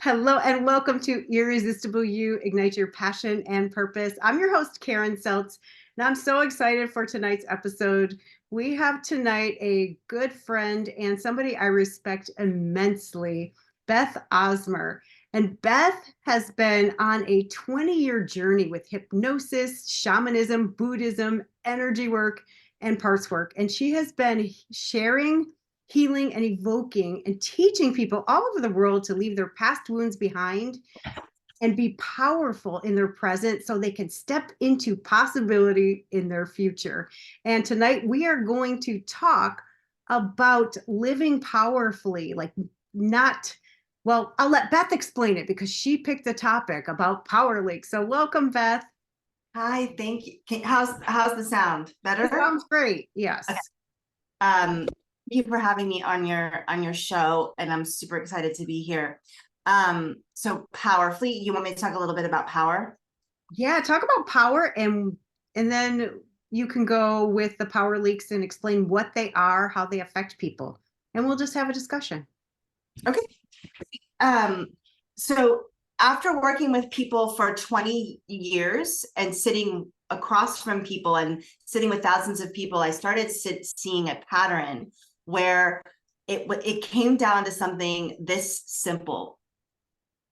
Hello and welcome to Irresistible You, Ignite Your Passion and Purpose. I'm your host, Karen Seltz, and I'm so excited for tonight's episode. We have tonight a good friend and somebody I respect immensely, Beth Osmer. And Beth has been on a 20-year journey with hypnosis, shamanism, Buddhism, energy work, and parts work. And she has been sharing, healing, and evoking and teaching people all over the world to leave their past wounds behind and be powerful in their present so they can step into possibility in their future. And tonight we are going to talk about living powerfully, I'll let Beth explain it because she picked the topic about power leaks. So welcome, Beth. Hi, thank you. How's the sound? Better? It sounds great. Yes. Okay. Thank you for having me on your show, and I'm super excited to be here. So powerfully, you want me to talk a little bit about power? Yeah, talk about power, and then you can go with the power leaks and explain what they are, how they affect people, and we'll just have a discussion. Okay. So after working with people for 20 years and sitting across from people and sitting with thousands of people, I started seeing a pattern where it came down to something this simple.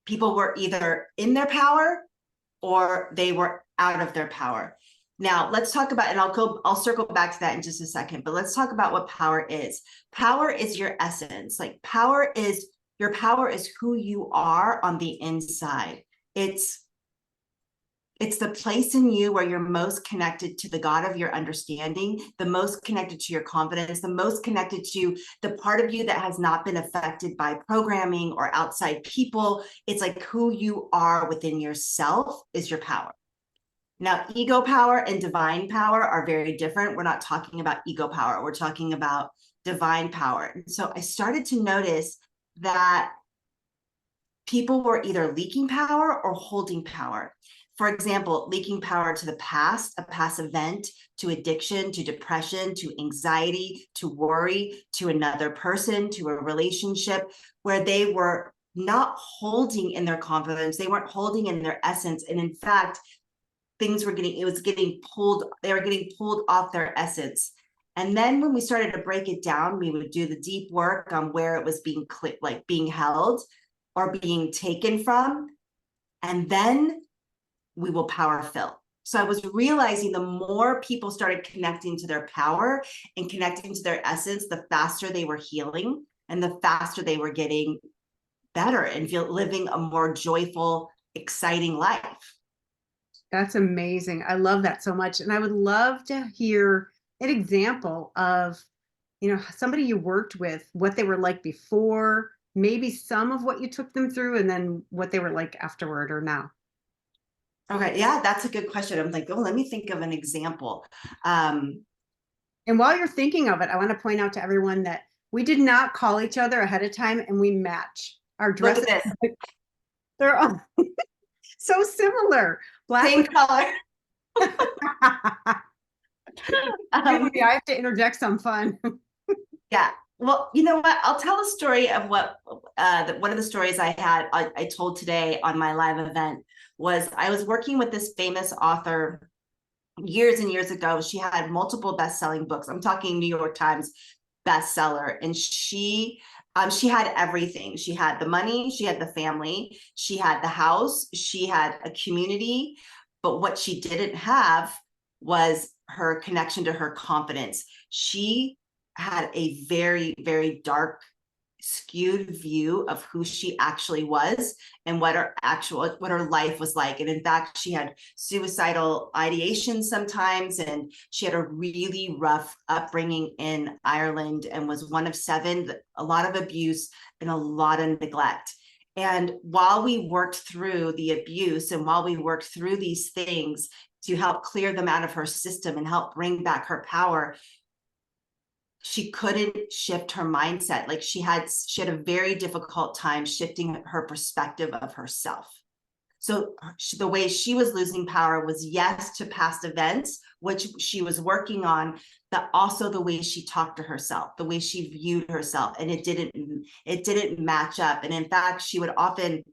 People were either in their power or they were out of their power. Now let's talk about, and I'll circle back to that in just a second, but let's talk about what power is. Power is your essence. Like your power is who you are on the inside. It's the place in you where you're most connected to the God of your understanding, the most connected to your confidence, the most connected to the part of you that has not been affected by programming or outside people. It's like who you are within yourself is your power. Now, ego power and divine power are very different. We're not talking about ego power. We're talking about divine power. So I started to notice that people were either leaking power or holding power. For example, leaking power to the past, a past event, to addiction, to depression, to anxiety, to worry, to another person, to a relationship, where they were not holding in their confidence, they weren't holding in their essence. And in fact, they were getting pulled off their essence. And then when we started to break it down, we would do the deep work on where it was being held or being taken from. And then we will power fill. So I was realizing the more people started connecting to their power and connecting to their essence, the faster they were healing and the faster they were getting better and living a more joyful, exciting life. That's amazing. I love that so much. And I would love to hear an example of, somebody you worked with, what they were like before, maybe some of what you took them through, and then what they were like afterward or now. Okay, yeah, that's a good question. I'm like, let me think of an example. And while you're thinking of it, I want to point out to everyone that we did not call each other ahead of time, and we match our dresses. Look at this. They're all so similar. Black same color. I have to interject some fun. Yeah. Well, you know what? I'll tell a story of what one of the stories I told today on my live event was I was working with this famous author years and years ago. She had multiple best-selling books. I'm talking New York Times bestseller. And she had everything. She had the money, she had the family, she had the house, she had a community. But what she didn't have was her connection to her confidence. She had a very, very dark, skewed view of who she actually was and what her life was like. And in fact, she had suicidal ideation sometimes, and she had a really rough upbringing in Ireland and was one of 7, a lot of abuse and a lot of neglect. And while we worked through the abuse and while we worked through these things to help clear them out of her system and help bring back her power, she couldn't shift her mindset. Like she had a very difficult time shifting her perspective of herself. So the way she was losing power was, yes, to past events, which she was working on, but also the way she talked to herself, the way she viewed herself, and it didn't match up. And in fact, she would often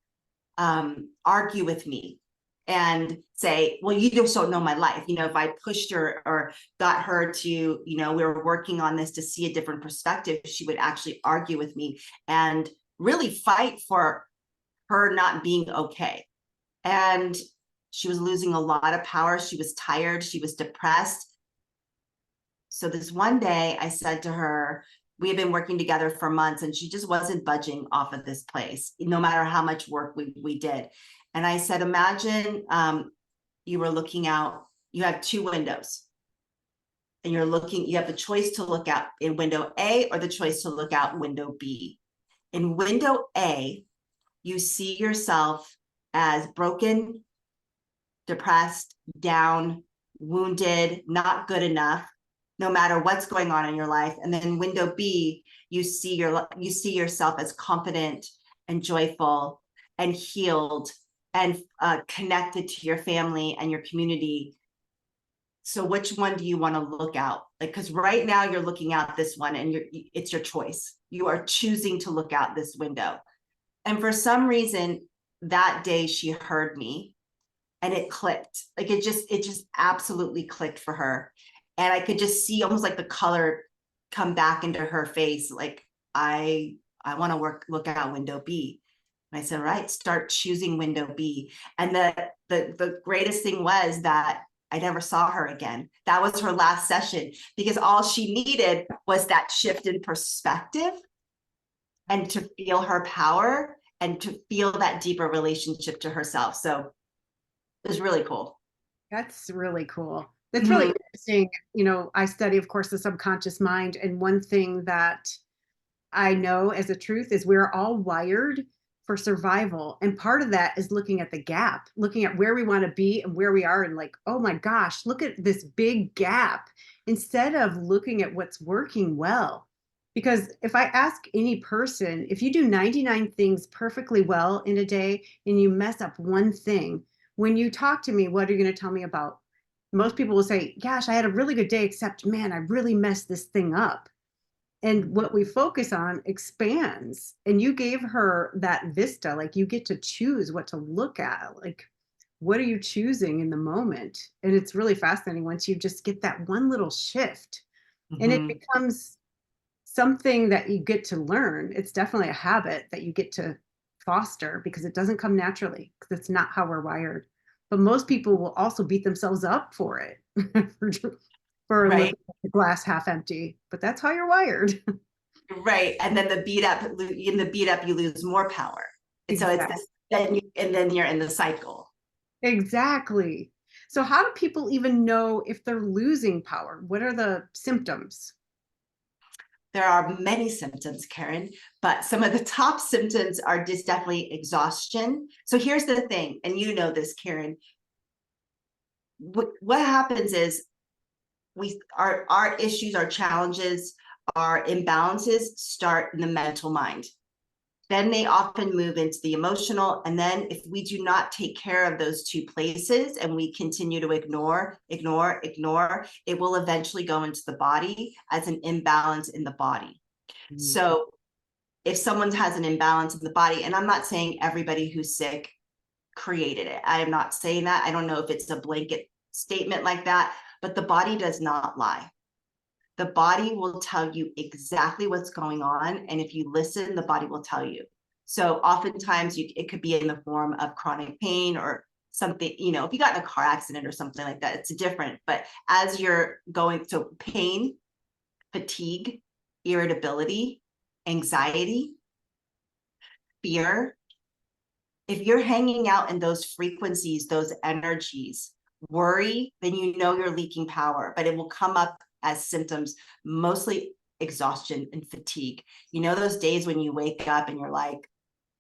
argue with me and say, well, you just don't know my life. You know, if I pushed her or got her to, you know, we were working on this to see a different perspective, she would actually argue with me and really fight for her not being okay. And she was losing a lot of power. She was tired. She was depressed. So this one day I said to her, we had been working together for months and she just wasn't budging off of this place, no matter how much work we did. And I said, imagine you were looking out, you have two windows and you're looking, you have the choice to look out in window A or the choice to look out window B. In window A, you see yourself as broken, depressed, down, wounded, not good enough, no matter what's going on in your life. And then window B, you see yourself as confident and joyful and healed and connected to your family and your community. So which one do you want to look out? Like, because right now you're looking out this one and it's your choice. You are choosing to look out this window. And for some reason, that day she heard me and it clicked. Like it just absolutely clicked for her. And I could just see almost like the color come back into her face. Like, I want to look out window B. And I said, right, start choosing window B. And the greatest thing was that I never saw her again. That was her last session because all she needed was that shift in perspective and to feel her power and to feel that deeper relationship to herself. So it was really cool. That's really cool. That's really interesting. You know, I study, of course, the subconscious mind. And one thing that I know as a truth is we're all wired for survival. And part of that is looking at the gap, looking at where we want to be and where we are. And like, oh my gosh, look at this big gap instead of looking at what's working well. Because if I ask any person, if you do 99 things perfectly well in a day and you mess up one thing, when you talk to me, what are you going to tell me about? Most people will say, gosh, I had a really good day, except man, I really messed this thing up. And what we focus on expands. And you gave her that vista, like you get to choose what to look at. Like, what are you choosing in the moment? And it's really fascinating once you just get that one little shift and it becomes something that you get to learn. It's definitely a habit that you get to foster because it doesn't come naturally because it's not how we're wired. But most people will also beat themselves up for it, for Right. looking at the glass half empty. But that's how you're wired. Right. And then in the beat up, you lose more power. And so it's this, then you're in the cycle. Exactly. So how do people even know if they're losing power? What are the symptoms? There are many symptoms, Karen, but some of the top symptoms are just definitely exhaustion. So here's the thing, and you know this, Karen. What happens is our issues, our challenges, our imbalances start in the mental mind. Then they often move into the emotional. And then if we do not take care of those two places and we continue to ignore, it will eventually go into the body as an imbalance in the body. So if someone has an imbalance in the body, and I'm not saying everybody who's sick created it. I am not saying that. I don't know if it's a blanket statement like that, but the body does not lie. The body will tell you exactly what's going on. And if you listen, the body will tell you. So oftentimes it could be in the form of chronic pain or something, you know, if you got in a car accident or something like that, it's different. But as you're going, so pain, fatigue, irritability, anxiety, fear, if you're hanging out in those frequencies, those energies, worry, then you know you're leaking power, but it will come up as symptoms, mostly exhaustion and fatigue. You know, those days when you wake up and you're like,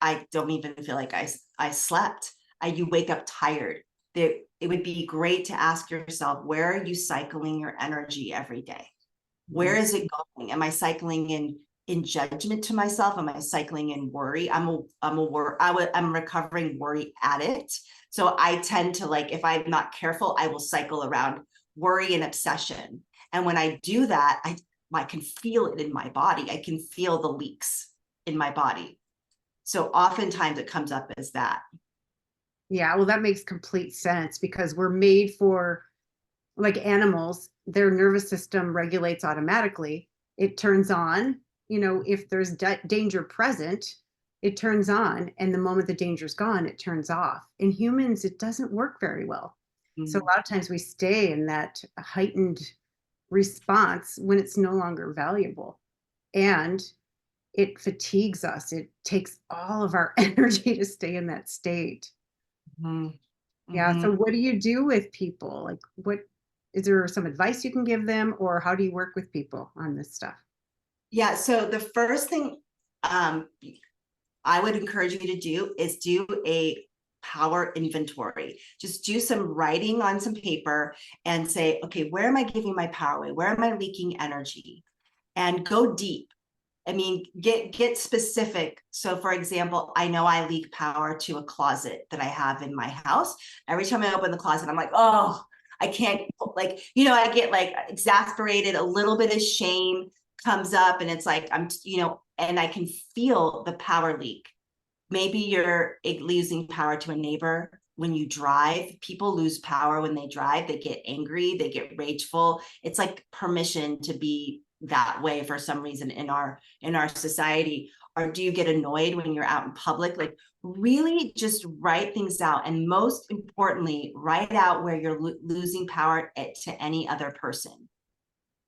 I don't even feel like I slept. You wake up tired. It would be great to ask yourself, where are you cycling your energy every day? Where is it going? Am I cycling in judgment to myself? Am I cycling in worry? I'm recovering worry addict. So I tend to, like, if I'm not careful, I will cycle around worry and obsession. And when I do that, I can feel it in my body. I can feel the leaks in my body. So oftentimes it comes up as that. Yeah, well, that makes complete sense because we're made for, like animals, their nervous system regulates automatically. It turns on, if there's danger present, it turns on. And the moment the danger's gone, it turns off. In humans, it doesn't work very well. So a lot of times we stay in that heightened response when it's no longer valuable. And it fatigues us. It takes all of our energy to stay in that state. Mhm. Yeah. Mhm. So what do you do with people? Like, what is there some advice you can give them, or how do you work with people on this stuff? Yeah, so the first thing um, I would encourage you to do is do a power inventory. Just do some writing on some paper and say, okay, where am I giving my power away? Where am I leaking energy? And go deep. I mean, get specific. So for example, I know I leak power to a closet that I have in my house. Every time I open the closet, I'm like, oh, I can't, like, I get like exasperated, a little bit of shame comes up, and it's like, and I can feel the power leak. Maybe you're losing power to a neighbor. When you drive, people lose power when they drive. They get angry, they get rageful. It's like permission to be that way for some reason in our society. Or do you get annoyed when you're out in public? Like, really just write things out, and most importantly, write out where you're losing power to any other person.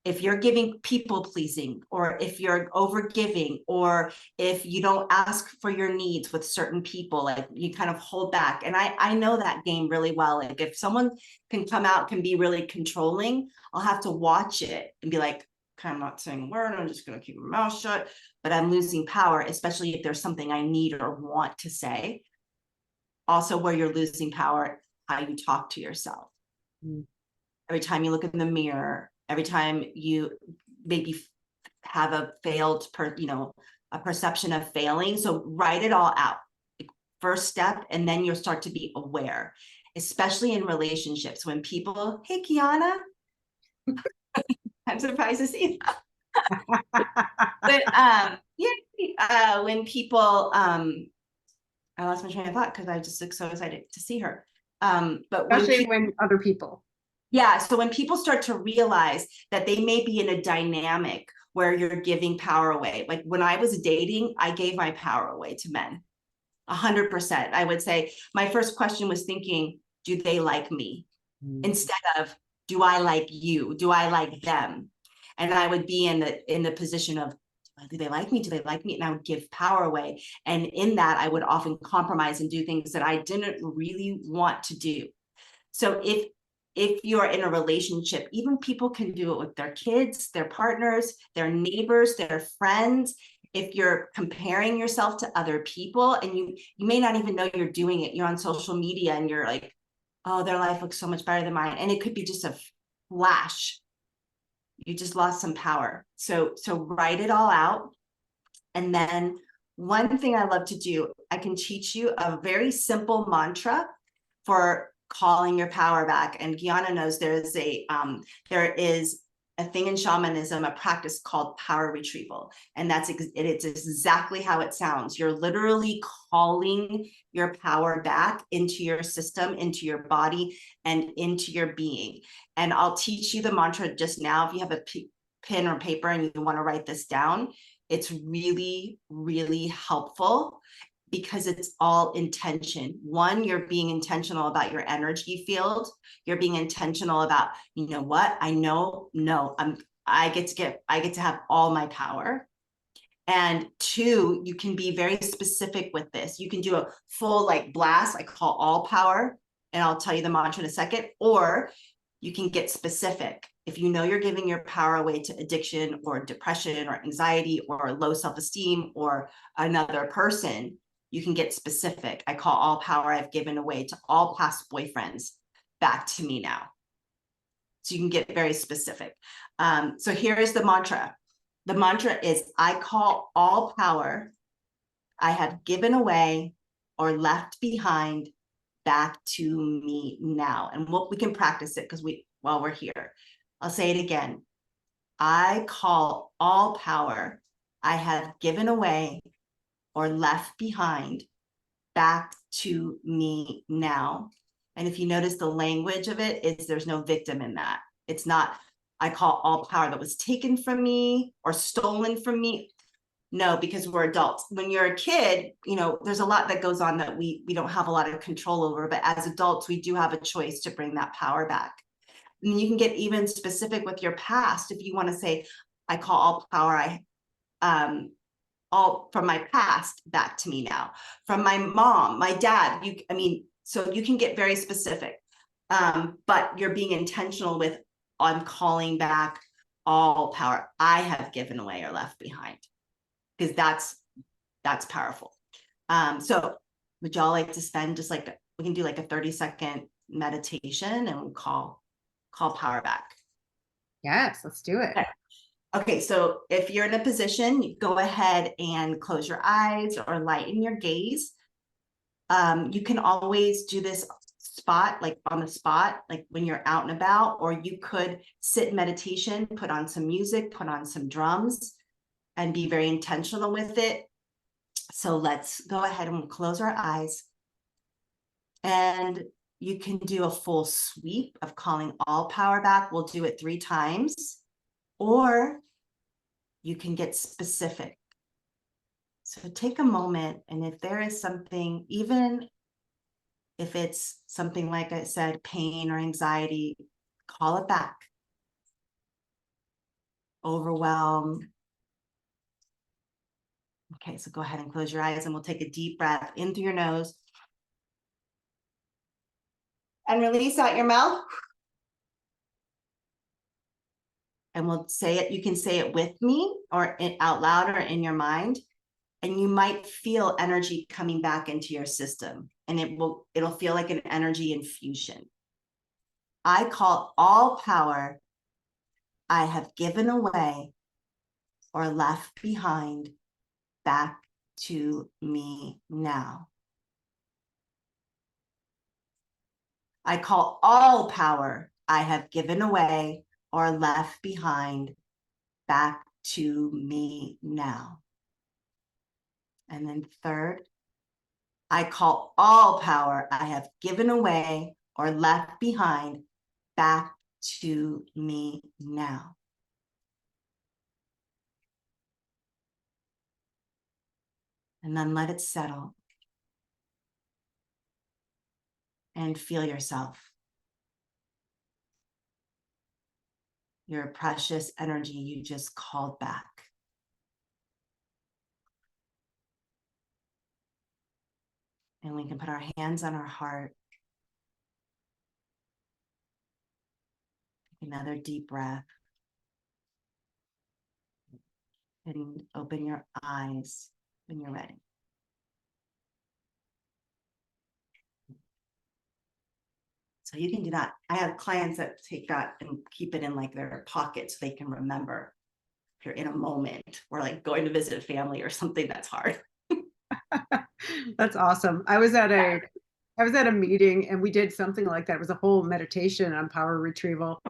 If you're giving people pleasing, or if you're over giving, or if you don't ask for your needs with certain people, like you kind of hold back. And I know that game really well. Like if someone can be really controlling, I'll have to watch it and be like, okay, I'm not saying a word, I'm just going to keep my mouth shut, but I'm losing power, especially if there's something I need or want to say. Also, where you're losing power, how you talk to yourself. Every time you look in the mirror, every time you maybe have a a perception of failing. So write it all out. First step, and then you'll start to be aware, especially in relationships. When people, hey, Kiana, I'm surprised to see that. But when people, I lost my train of thought because I just look so excited to see her. But Especially when other people. Yeah, so when people start to realize that they may be in a dynamic where you're giving power away. Like when I was dating, I gave my power away to men. 100%. I would say my first question was thinking, do they like me? Instead of, do I like you? Do I like them? And I would be in the position of, do they like me? Do they like me? And I would give power away. And in that, I would often compromise and do things that I didn't really want to do. So if you're in a relationship, even people can do it with their kids, their partners, their neighbors, their friends. If you're comparing yourself to other people, and you may not even know you're doing it, you're on social media and you're like, oh, their life looks so much better than mine. And it could be just a flash. You just lost some power. So write it all out. And then one thing I love to do, I can teach you a very simple mantra for calling your power back. And Gianna knows there is a thing in shamanism, a practice called power retrieval. And it's exactly how it sounds. You're literally calling your power back into your system, into your body, and into your being. And I'll teach you the mantra just now. If you have a pen or paper and you want to write this down, it's really, really helpful, because it's all intention. One, you're being intentional about your energy field. You're being intentional about, you know what? I get to have all my power. And two, you can be very specific with this. You can do a full like blast, I call all power, and I'll tell you the mantra in a second, or you can get specific. If you know you're giving your power away to addiction or depression or anxiety or low self-esteem or another person, you can get specific. I call all power I've given away to all past boyfriends back to me now. So you can get very specific. So here is the mantra. The mantra is, I call all power I have given away or left behind back to me now. And we can practice it while we're here. I'll say it again. I call all power I have given away or left behind back to me now. And if you notice, the language of it is there's no victim in that. It's not, I call all power that was taken from me or stolen from me. No, because we're adults. When you're a kid, you know, there's a lot that goes on that we don't have a lot of control over, but as adults, we do have a choice to bring that power back. And you can get even specific with your past. If you want to say, I call all power, all from my past back to me now, from my mom, my dad, so you can get very specific, but you're being intentional with, I'm calling back all power I have given away or left behind, because that's powerful. So would y'all like to spend just like, we can do like a 30-second meditation and we'll call power back. Yes, let's do it. Okay, so if you're in a position, you go ahead and close your eyes or lighten your gaze. You can always do this like on the spot, like when you're out and about, or you could sit in meditation, put on some music, put on some drums, and be very intentional with it. So let's go ahead and close our eyes. And you can do a full sweep of calling all power back. We'll do it 3 times. Or you can get specific. So take a moment, and if there is something, even if it's something like I said, pain or anxiety, call it back. Overwhelm. Okay, so go ahead and close your eyes, and we'll take a deep breath in through your nose. And release out your mouth. And we'll say it, you can say it with me or out loud or in your mind. And you might feel energy coming back into your system, and it'll feel like an energy infusion. I call all power I have given away or left behind back to me now. I call all power I have given away or left behind back to me now. And then third, I call all power I have given away or left behind back to me now. And then let it settle. And feel yourself. Your precious energy you just called back. And we can put our hands on our heart. Take another deep breath. And open your eyes when you're ready. So you can do that. I have clients that take that and keep it in like their pocket so they can remember if you're in a moment or like going to visit a family or something that's hard. That's awesome. I was at a meeting and we did something like that. It was a whole meditation on power retrieval.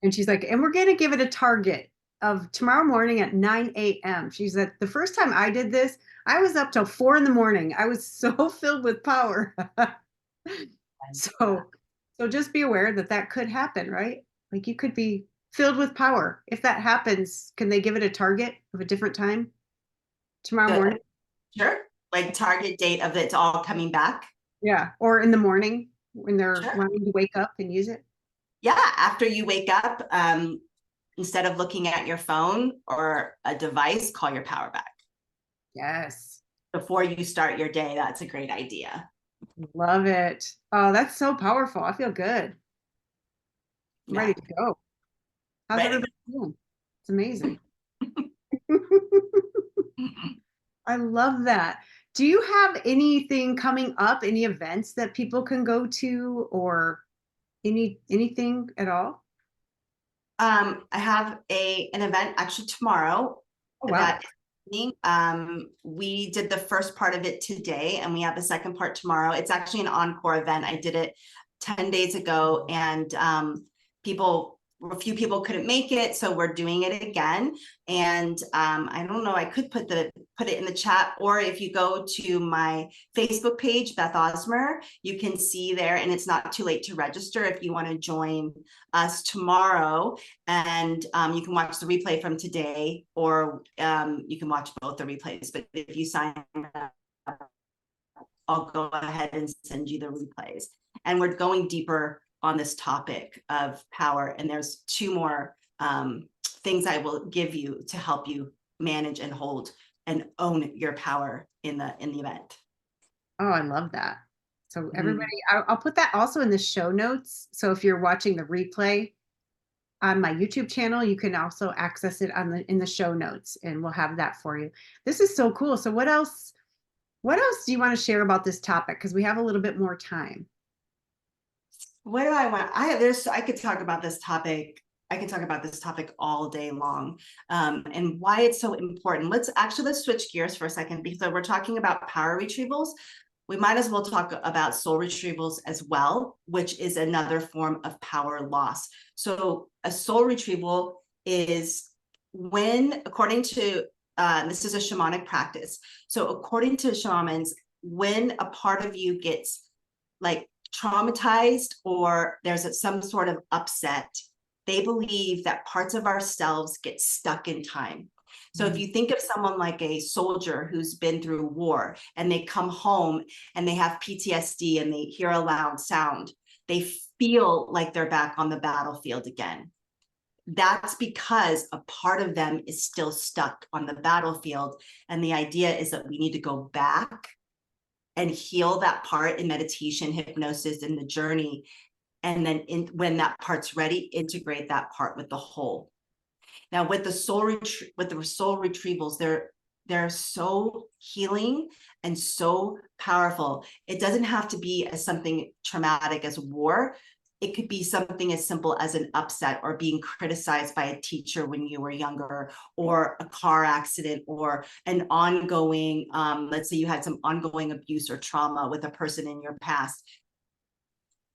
And she's like, and we're going to give it a target of tomorrow morning at 9 a.m. She said, the first time I did this, I was up till 4 a.m. I was so filled with power. So just be aware that could happen, right? Like you could be filled with power. If that happens, can they give it a target of a different time tomorrow morning? Sure. Like target date of it's all coming back. Yeah. Or in the morning when they're wanting to wake up and use it. Yeah. After you wake up, instead of looking at your phone or a device, call your power back. Yes. Before you start your day, that's a great idea. Love it. Oh, that's so powerful. I feel good. I'm ready to go. How's everybody doing? It's amazing. I love that. Do you have anything coming up, any events that people can go to or anything at all? I have an event actually tomorrow. Oh, wow. We did the first part of it today and we have the second part tomorrow. It's actually an encore event. I did it 10 days ago and people a few people couldn't make it, so we're doing it again. And I don't know, I could put it in the chat, or if you go to my Facebook page, Beth Osmer, you can see there, and it's not too late to register if you want to join us tomorrow. And you can watch the replay from today, or you can watch both the replays. But if you sign up, I'll go ahead and send you the replays. And we're going deeper on this topic of power. And there's 2 more things I will give you to help you manage and hold and own your power in the event. Oh, I love that. So everybody, I'll put that also in the show notes. So if you're watching the replay on my YouTube channel, you can also access it in the show notes, and we'll have that for you. This is so cool. So what else do you want to share about this topic? Because we have a little bit more time. What do I want? I could talk about this topic. I can talk about this topic all day long, and why it's so important. Let's switch gears for a second, because we're talking about power retrievals. We might as well talk about soul retrievals as well, which is another form of power loss. So a soul retrieval is when, according to, this is a shamanic practice. So according to shamans, when a part of you gets like traumatized, or there's some sort of upset, they believe that parts of ourselves get stuck in time. So if you think of someone like a soldier who's been through war, and they come home and they have PTSD and they hear a loud sound, they feel like they're back on the battlefield again. That's because a part of them is still stuck on the battlefield. And the idea is that we need to go back and heal that part in meditation, hypnosis, and the journey. And then when that part's ready, integrate that part with the whole. Now, with the soul retrievals, they're so healing and so powerful. It doesn't have to be as something traumatic as war. It could be something as simple as an upset, or being criticized by a teacher when you were younger, or a car accident, or an ongoing, let's say you had some ongoing abuse or trauma with a person in your past.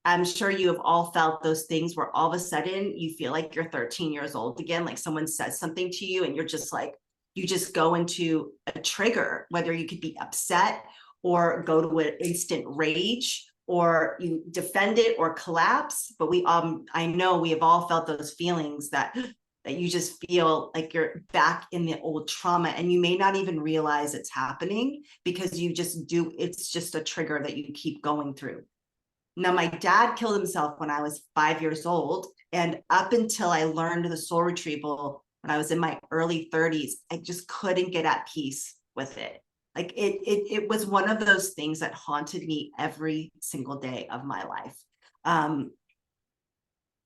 I'm sure you have all felt those things where all of a sudden you feel like you're 13 years old again, like someone says something to you and you're just like, you just go into a trigger, whether you could be upset or go to an instant rage, or you defend it or collapse. But I know we have all felt those feelings that you just feel like you're back in the old trauma, and you may not even realize it's happening, because it's just a trigger that you keep going through. Now, my dad killed himself when I was 5 years old, and up until I learned the soul retrieval when I was in my early 30s, I just couldn't get at peace with it. Like it was one of those things that haunted me every single day of my life.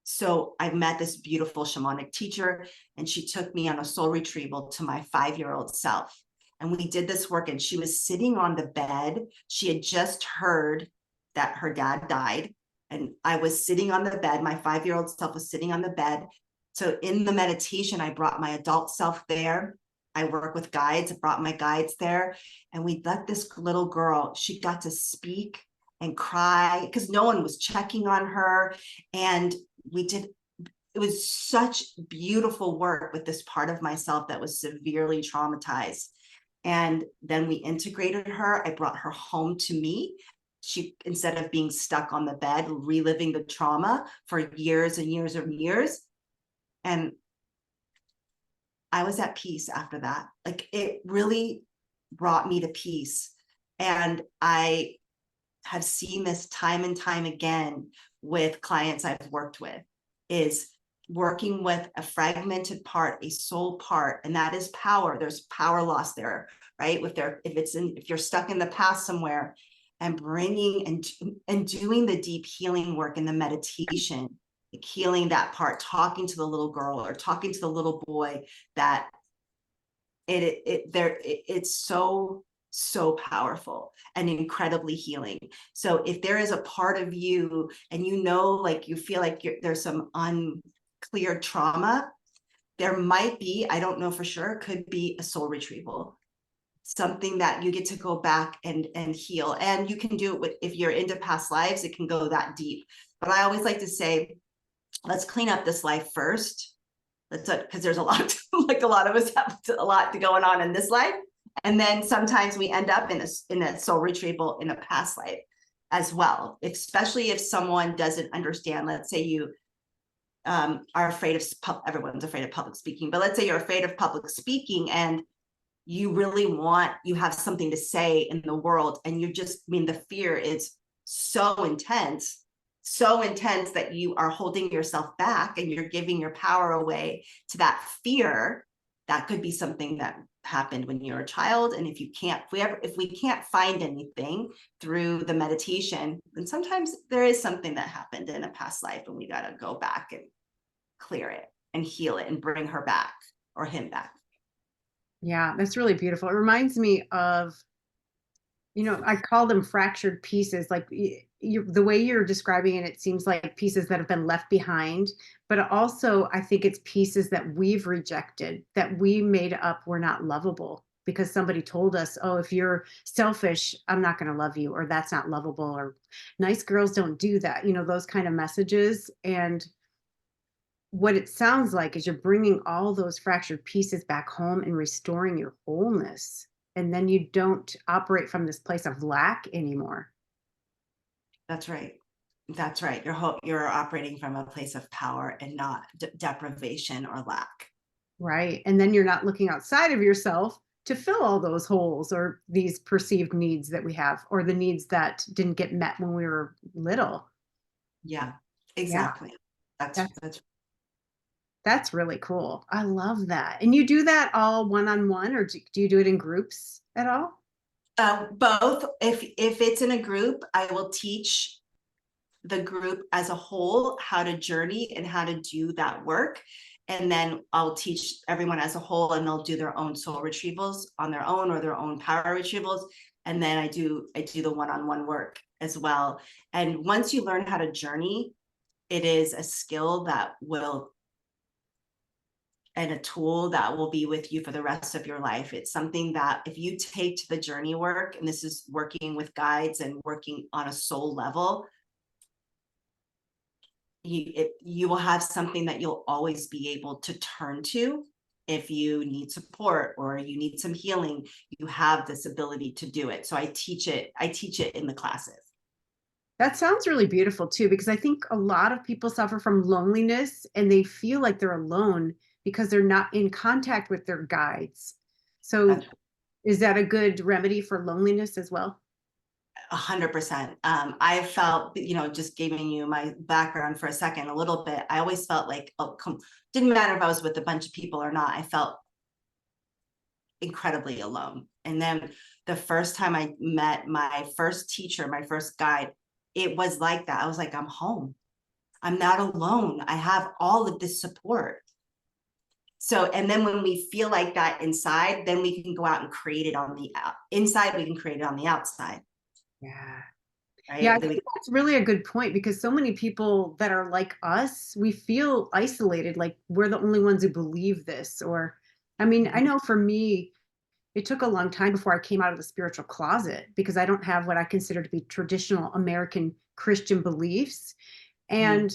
So I met this beautiful shamanic teacher, and she took me on a soul retrieval to my 5-year-old self. And we did this work, and she was sitting on the bed. She had just heard that her dad died, and I was sitting on the bed. My 5-year-old self was sitting on the bed. So in the meditation, I brought my adult self there. I work with guides. I brought my guides there, and we let this little girl, she got to speak and cry because no one was checking on her. And it was such beautiful work with this part of myself that was severely traumatized. And then we integrated her. I brought her home to me. She, instead of being stuck on the bed, reliving the trauma for years and years and years. And I was at peace after that. Like, it really brought me to peace. And I have seen this time and time again with clients I've worked with, is working with a fragmented part, a soul part, and that is power. There's power loss there, right? If you're stuck in the past somewhere, and bringing and doing the deep healing work in the meditation, like healing that part, talking to the little girl or talking to the little boy, that it's so powerful and incredibly healing. So if there is a part of you, and like you feel like there's some unclear trauma, there might be, I don't know for sure, could be a soul retrieval, something that you get to go back and heal. And you can do it if you're into past lives, it can go that deep. But I always like to say, let's clean up this life first. Because there's a lot, like a lot of us have a lot going on in this life. And then sometimes we end up in a soul retrieval in a past life as well, especially if someone doesn't understand. Let's say you are afraid of, everyone's afraid of public speaking, but let's say you're afraid of public speaking and you really you have something to say in the world, and the fear is so intense that you are holding yourself back and you're giving your power away to that fear. That could be something that happened when you were a child. And if we can't find anything through the meditation, then sometimes there is something that happened in a past life and we got to go back and clear it and heal it and bring her back or him back. Yeah, that's really beautiful. It reminds me of, I call them fractured pieces. Like the way you're describing it, it seems like pieces that have been left behind, but also I think it's pieces that we've rejected, that we made up were not lovable because somebody told us, oh, if you're selfish, I'm not going to love you, or that's not lovable, or nice girls don't do that, those kind of messages. And what it sounds like is you're bringing all those fractured pieces back home and restoring your wholeness. And then you don't operate from this place of lack anymore. That's right. That's right. You're operating from a place of power and not deprivation or lack. Right. And then you're not looking outside of yourself to fill all those holes or these perceived needs that we have, or the needs that didn't get met when we were little. Yeah, exactly. Yeah. That's That's really cool. I love that. And you do that all one-on-one, or do you do it in groups at all? Both. If it's in a group, I will teach the group as a whole how to journey and how to do that work. And then I'll teach everyone as a whole, and they'll do their own soul retrievals on their own, or their own power retrievals. And then I do the one-on-one work as well. And once you learn how to journey, it is a skill and a tool that will be with you for the rest of your life. It's something that if you take to the journey work, and this is working with guides and working on a soul level, you will have something that you'll always be able to turn to. If you need support or you need some healing, you have this ability to do it. So I teach it in the classes. That sounds really beautiful too, because I think a lot of people suffer from loneliness and they feel like they're alone because they're not in contact with their guides. So is that a good remedy for loneliness as well? 100%. I felt, just giving you my background for a second, a little bit, I always felt like, didn't matter if I was with a bunch of people or not, I felt incredibly alone. And then the first time I met my first teacher, my first guide, it was like that. I was like, I'm home. I'm not alone. I have all of this support. So, and then when we feel like that inside, then we can go out and create it on the inside. We can create it on the outside. Yeah. Right? Yeah, I think that's really a good point, because so many people that are like us, we feel isolated, like we're the only ones who believe this. Or, I mean, I know for me, it took a long time before I came out of the spiritual closet, because I don't have what I consider to be traditional American Christian beliefs. And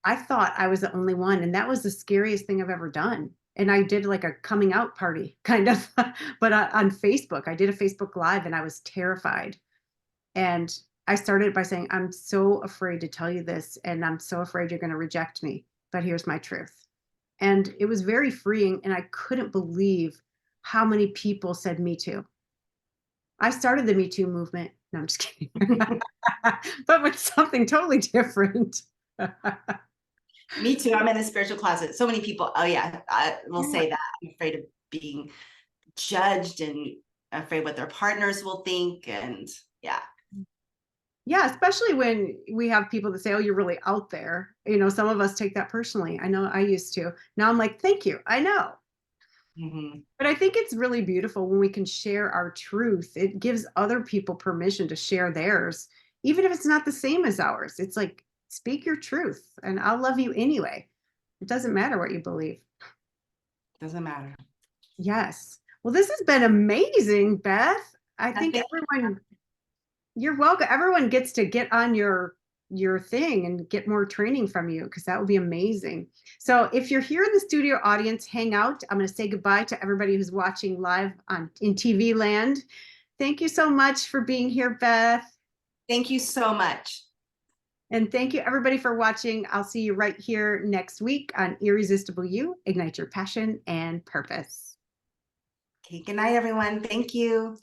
I thought I was the only one. And that was the scariest thing I've ever done. And I did like a coming out party kind of, but on Facebook, I did a Facebook Live and I was terrified. And I started by saying, I'm so afraid to tell you this, and I'm so afraid you're going to reject me, but here's my truth. And it was very freeing. And I couldn't believe how many people said Me Too. I started the Me Too movement. No, I'm just kidding. But with something totally different. Me too. I'm in the spiritual closet. So many people, oh yeah, I will say that. I'm afraid of being judged and afraid what their partners will think. And yeah. Yeah, especially when we have people that say, oh, you're really out there. Some of us take that personally. I know I used to. Now I'm like, thank you. I know. But I think it's really beautiful when we can share our truth. It gives other people permission to share theirs, even if it's not the same as ours. It's like, speak your truth and I'll love you anyway. It doesn't matter what you believe. Doesn't matter. Yes. Well, this has been amazing, Beth. I think everyone, you're welcome. Everyone gets to get on your your thing and get more training from you, because that would be amazing. So if you're here in the studio audience, hang out. I'm going to say goodbye to everybody who's watching live in TV land. Thank you so much for being here, Beth. Thank you so much. And thank you everybody for watching. I'll see you right here next week on Irresistible You, Ignite Your Passion and Purpose. Okay, good night, everyone. Thank you.